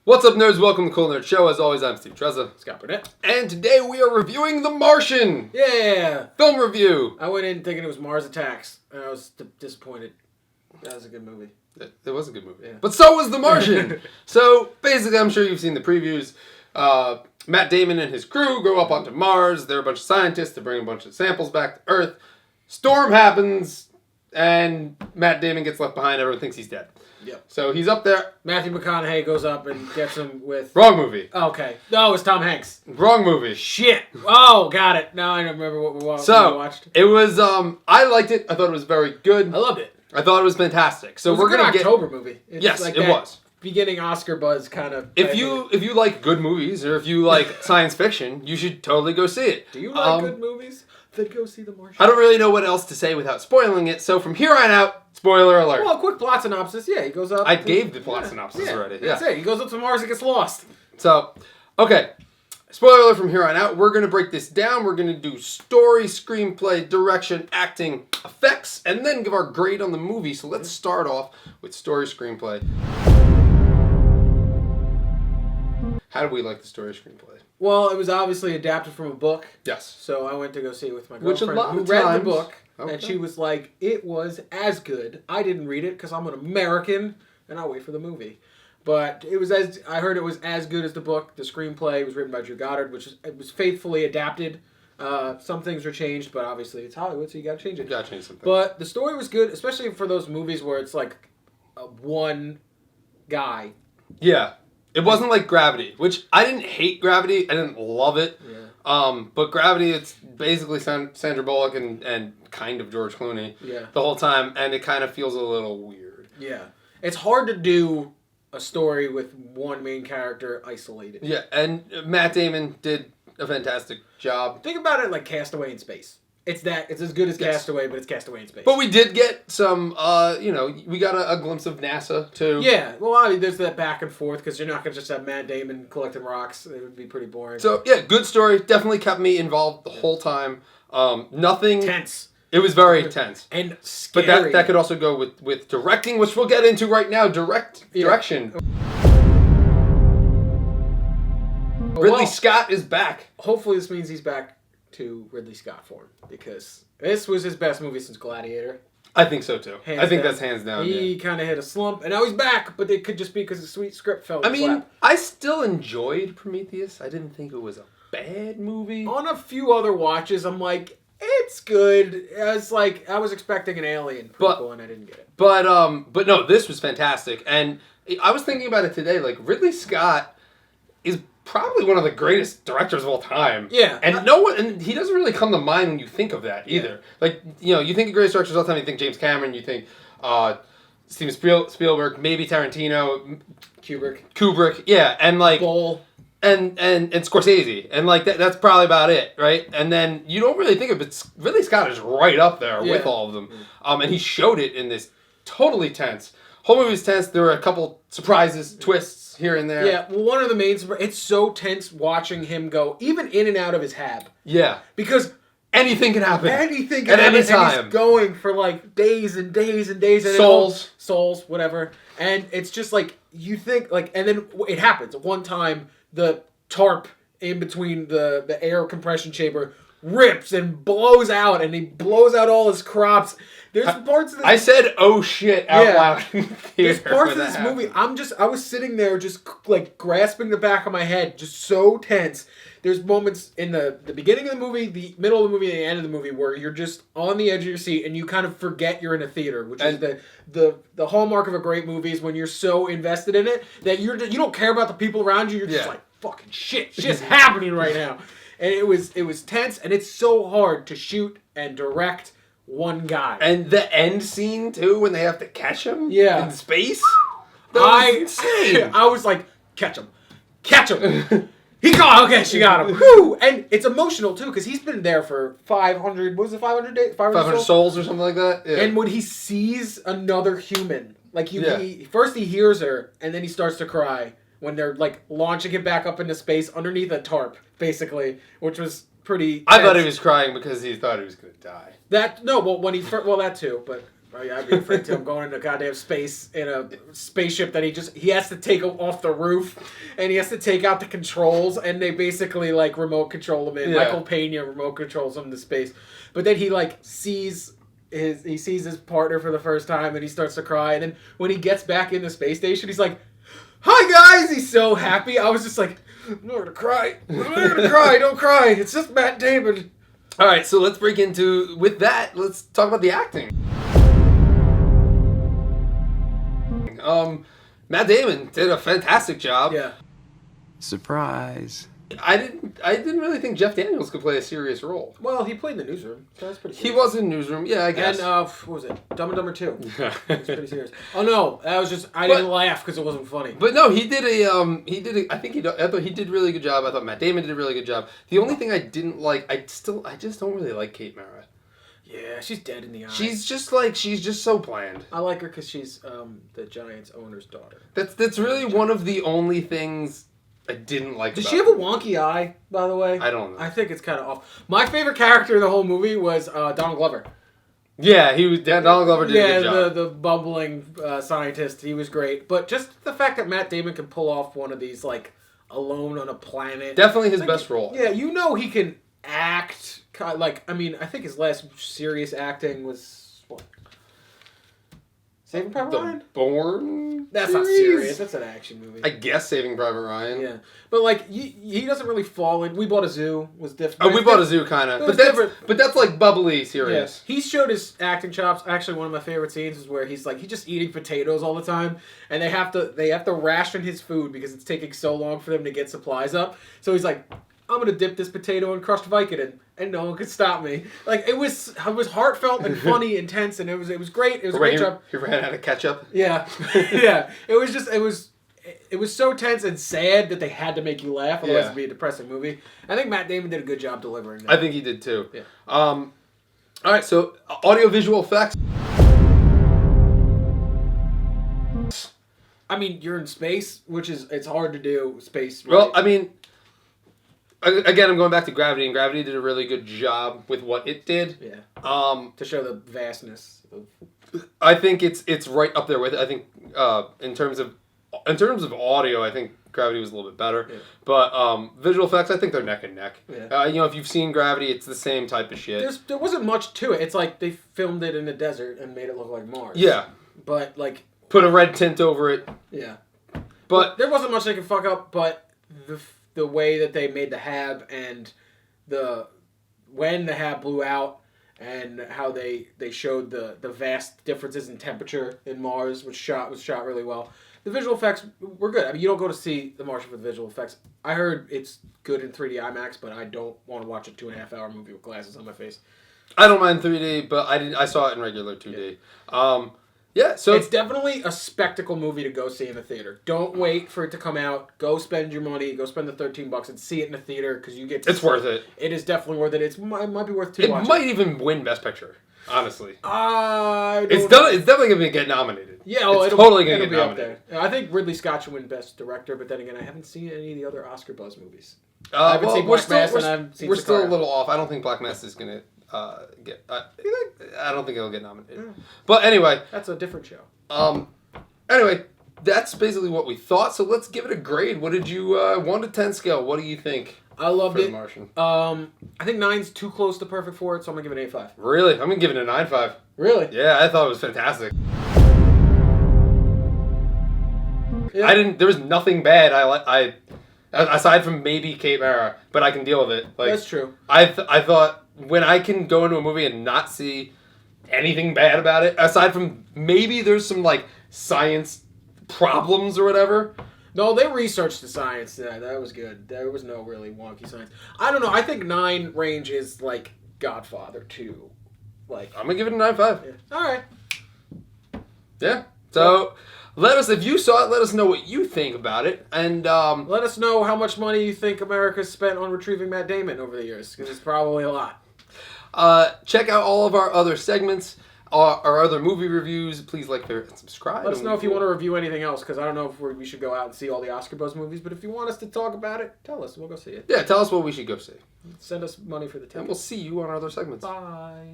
What's up, nerds? Welcome to the Cool Nerd Show. As always, I'm Steve Trezza. Scott Burnett. And today we are reviewing The Martian. Yeah! Film review. I went in thinking it was Mars Attacks, and I was disappointed. That was a good movie. It was a good movie. Yeah. But so was The Martian. So, basically, I'm sure you've seen the previews. Matt Damon and his crew go up onto Mars. They're a bunch of scientists to bring a bunch of samples back to Earth. Storm happens, and Matt Damon gets left behind. Everyone thinks he's dead. Yep. So he's up there. Matthew McConaughey goes up and gets him with... Wrong movie. Okay. No, it's Tom Hanks. Wrong movie. Shit. Oh, got it. Now I don't remember what we watched. It was, I liked it. I thought it was very good. I loved it. I thought it was fantastic. So it was we're going to get... October movie. It's yes, like it was. Beginning Oscar buzz kind of... If you like good movies, or if you like science fiction, you should totally go see it. Do you like good movies? Then go see The Martian. I don't really know what else to say without spoiling it, so from here on out, spoiler alert. Well, quick plot synopsis. Yeah, he goes up... I gave the plot synopsis already. Yeah. That's it. He goes up to Mars and gets lost. So, okay. Spoiler alert from here on out. We're going to break this down. We're going to do story, screenplay, direction, acting, effects, and then give our grade on the movie. So let's start off with story, screenplay. How did we like the story, screenplay? Well, it was obviously adapted from a book. Yes. So I went to go see it with my Which girlfriend who read the book. Okay. And she was like, it was as good. I didn't read it because I'm an American and I'll wait for the movie. But it was I heard it was as good as the book. The screenplay was written by Drew Goddard, it was faithfully adapted. Some things were changed, but obviously it's Hollywood, so you gotta change it. You gotta change something. But the story was good, especially for those movies where it's like one guy. Yeah. It wasn't like Gravity, which I didn't hate Gravity. I didn't love it. Yeah. But Gravity, it's basically Sandra Bullock and kind of George Clooney the whole time, and it kind of feels a little weird. Yeah. It's hard to do a story with one main character isolated. Yeah, and Matt Damon did a fantastic job. Think about it like Castaway in space. It's as good as Castaway, but it's Castaway in space. But we did get some, we got a glimpse of NASA, too. Yeah, well, I mean, there's that back and forth, because you're not going to just have Matt Damon collecting rocks. It would be pretty boring. So, yeah, good story. Definitely kept me involved the whole time. Nothing... Tense. It was very tense. And scary. But that could also go with directing, which we'll get into right now. Direction. Ridley Scott is back. Hopefully this means he's back to Ridley Scott form, because this was his best movie since Gladiator. I think so, too. I think that's hands down. He kind of hit a slump, and now he's back, but it could just be because the sweet script fell in his lap. I still enjoyed Prometheus. I didn't think it was a bad movie. On a few other watches, I'm like, it's good. I was expecting an alien prequel, and I didn't get it. But no, this was fantastic. And I was thinking about it today. Like, Ridley Scott is probably one of the greatest directors of all time. Yeah. And he doesn't really come to mind when you think of that either. Yeah. Like, you think of greatest directors all the time, you think James Cameron, you think Steven Spielberg, maybe Tarantino, Kubrick, yeah, and like Bowl. And Scorsese, and like that's probably about it, right? And then you don't really think of it, but Ridley Scott is right up there with all of them. And he showed it in this totally tense. Whole movie was tense. There were a couple surprises, twists here and there. Yeah, well, one of the main it's so tense watching him go even in and out of his hab. Yeah, because anything can happen. Anything can happen. Any time. And he's going for like days and days and days. And souls, whatever. And it's just like you think like, and then it happens. One time the tarp in between the air compression chamber rips and blows out, and he blows out all his crops. There's parts of this... I said, oh shit, out loud. There's parts of this movie, I was sitting there just like grasping the back of my head, just so tense. There's moments in the beginning of the movie, the middle of the movie, and the end of the movie where you're just on the edge of your seat and you kind of forget you're in a theater, which is the hallmark of a great movie is when you're so invested in it that you don't care about the people around you. You're just like, fucking shit's just happening right now. And it was tense, and it's so hard to shoot and direct one guy. And the end scene, too, when they have to catch him in space? That was insane. I was like, catch him. Catch him. He got okay, she got him. Whew. And it's emotional, too, because he's been there for 500, what was it, 500 days? 500 souls or something like that? Yeah. And when he sees another human, like first he hears her, and then he starts to cry when they're like launching him back up into space underneath a tarp, basically, which was pretty... I thought he was crying because he thought he was going to die. That too, but Right, I'd be afraid too. I'm going into goddamn space in a spaceship that he has to take off the roof, and he has to take out the controls, and they basically like remote control him in. Yeah. Michael Pena remote controls him to space, but then he like sees his partner for the first time, and he starts to cry, and then when he gets back in the space station, he's like, "Hi guys!" He's so happy. I was just like, "I'm not gonna cry. I'm not gonna cry. Don't cry. It's just Matt Damon." All right, so let's break into with that. Let's talk about the acting. Matt Damon did a fantastic job. Yeah. Surprise. I didn't really think Jeff Daniels could play a serious role. Well, he played in the Newsroom, so that's pretty. He was in Newsroom, yeah, I guess. And what was it? Dumb and Dumber 2. It's pretty serious. Oh no, that was just I didn't laugh because it wasn't funny. But no, I thought he did a really good job. I thought Matt Damon did a really good job. The only thing I didn't like, I just don't really like Kate Mara. Yeah, she's dead in the eye. She's just so bland. I like her because she's the Giants owner's daughter. That's really one of the only things I didn't like. Does about she have a her. wonky eye, by the way? I don't know. I think it's kind of off. My favorite character in the whole movie was Donald Glover. Yeah, Donald Glover did a good job. Yeah, the bumbling scientist. He was great. But just the fact that Matt Damon can pull off one of these, like, alone on a planet. Definitely his best role. Yeah, you know he can act. Like, I mean, I think his last serious acting was, what? Saving Private Ryan? The Bourne That's series? not serious. That's an action movie. I guess Saving Private Ryan. Yeah. But, like, he doesn't really fall in. We Bought a Zoo was different. Oh, We Bought a Zoo, kind of. But that's like bubbly serious. Yeah. He showed his acting chops. Actually, one of my favorite scenes is where he's just eating potatoes all the time, and they have to ration his food because it's taking so long for them to get supplies up. So he's like, "I'm gonna dip this potato in crushed Vicodin, and no one could stop me." Like it was heartfelt and funny, intense, and it was great. It was a great job. He ran out of ketchup. Yeah, yeah. It was so tense and sad that they had to make you laugh, otherwise it'd be a depressing movie. I think Matt Damon did a good job delivering that. I think he did too. Yeah. All right, so audiovisual effects. I mean, you're in space, it's hard to do space. Well, I mean, again, I'm going back to Gravity, and Gravity did a really good job with what it did. Yeah. To show the vastness of... I think it's right up there with it. I think in terms of audio, I think Gravity was a little bit better. Yeah. But visual effects, I think they're neck and neck. Yeah. If you've seen Gravity, it's the same type of shit. There wasn't much to it. It's like they filmed it in the desert and made it look like Mars. Yeah. But like... Put a red tint over it. Yeah. But there wasn't much they could fuck up, but the way that they made the hab and when the hab blew out and how they showed the vast differences in temperature in Mars, was shot really well. The visual effects were good. I mean, you don't go to see The Martian for the visual effects. I heard it's good in 3D IMAX, but I don't want to watch a 2.5-hour movie with glasses on my face. I don't mind 3D, but I saw it in regular 2D. Yeah, so it's definitely a spectacle movie to go see in the theater. Don't wait for it to come out. Go spend your money. Go spend the $13 and see it in the theater because you get to. It's worth it. It is definitely worth it. It might be worth two. It might even win Best Picture. Honestly, it's definitely going to get nominated. Yeah, it's totally going to get be nominated. Up there. I think Ridley Scott should win Best Director, but then again, I haven't seen any of the other Oscar buzz movies. I haven't seen Black Mass, and I haven't seen We're still a little off. I don't think Black Mass is going to. I don't think it'll get nominated. Yeah. But anyway, that's a different show. Anyway, that's basically what we thought. So let's give it a grade. What did you 1 to 10 scale? What do you think? I loved it. The Martian. I think 9's too close to perfect for it, so I'm gonna give it an 8.5. Really? I'm gonna give it a 9.5. Really? Yeah, I thought it was fantastic. Yeah. There was nothing bad. I aside from maybe Kate Mara, but I can deal with it. Like, that's true. I thought when I can go into a movie and not see anything bad about it, aside from maybe there's some like science problems or whatever. No, they researched the science. Yeah, that was good. There was no really wonky science. I don't know. I think 9 range is like Godfather 2. Like, I'm gonna give it a 9.5. Yeah. All right. Yeah. So let us, if you saw it, let us know what you think about it, and let us know how much money you think America spent on retrieving Matt Damon over the years, because it's probably a lot. Check out all of our other segments, our other movie reviews. Please like, favorite, and subscribe. Let us know if you want to review anything else, because I don't know if we should go out and see all the Oscar buzz movies, but if you want us to talk about it, tell us. We'll go see it. Yeah, tell us what we should go see. Send us money for the ticket. And we'll see you on our other segments. Bye.